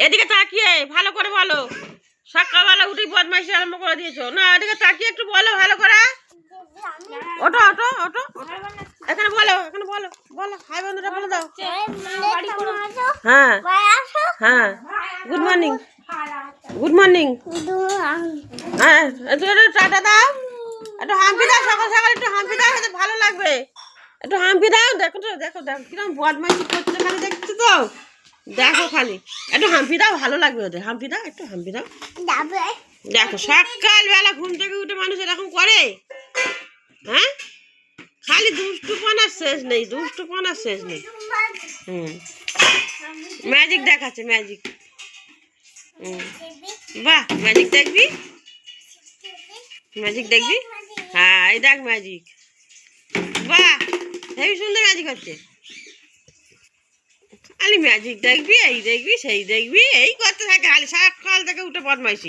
এদিকে তাকিয়ে ভালো করে বলো। সকালবেলা উঠে বদমাইশি আরম্ভ করে দিয়েছো। না, এদিকে তাকিয়ে একটু বলো ভালো করে। ওটো ওটো ওটো এখানে বলো, এখানে বলো, বলো হাই বন্ধুরা বলে দাও। হ্যাঁ হ্যাঁ, গুড মর্নিং, গুড মর্নিং। হ্যাঁ, একটু টাটা দাও, একটু হাম্পি দাও, সকাল সকাল একটু হাম্পি দাও, এতে ভালো লাগবে। একটু হাম্পি দাও। দেখো তো, দেখো দেখো কিরকম বদমাইশি করছে খালি, দেখছো তো, দেখো খালি। একটু হাম্পি দাও, ভালো লাগবে ওদের। হাম্পি দাও, একটু হাম্পি দাও। দেখো সকালবেলা ঘুম থেকে উঠে মানুষ এরকম করে? হ্যাঁ, খালি দুষ্টুপনার শেষ নেই, দুষ্টুপনার শেষ নেই। ম্যাজিক দেখাচ্ছে, ম্যাজিক। বাহ, ম্যাজিক দেখবি, ম্যাজিক দেখবি। হ্যাঁ, এই দেখ ম্যাজিক। বাহ, হেবি সুন্দর ম্যাজিক হচ্ছে। খালি ম্যাজিক দেখবি, এই দেখবি, সেই দেখবি, এই করতে থাকে খালি সকাল থেকে উঠে বদমাইশি।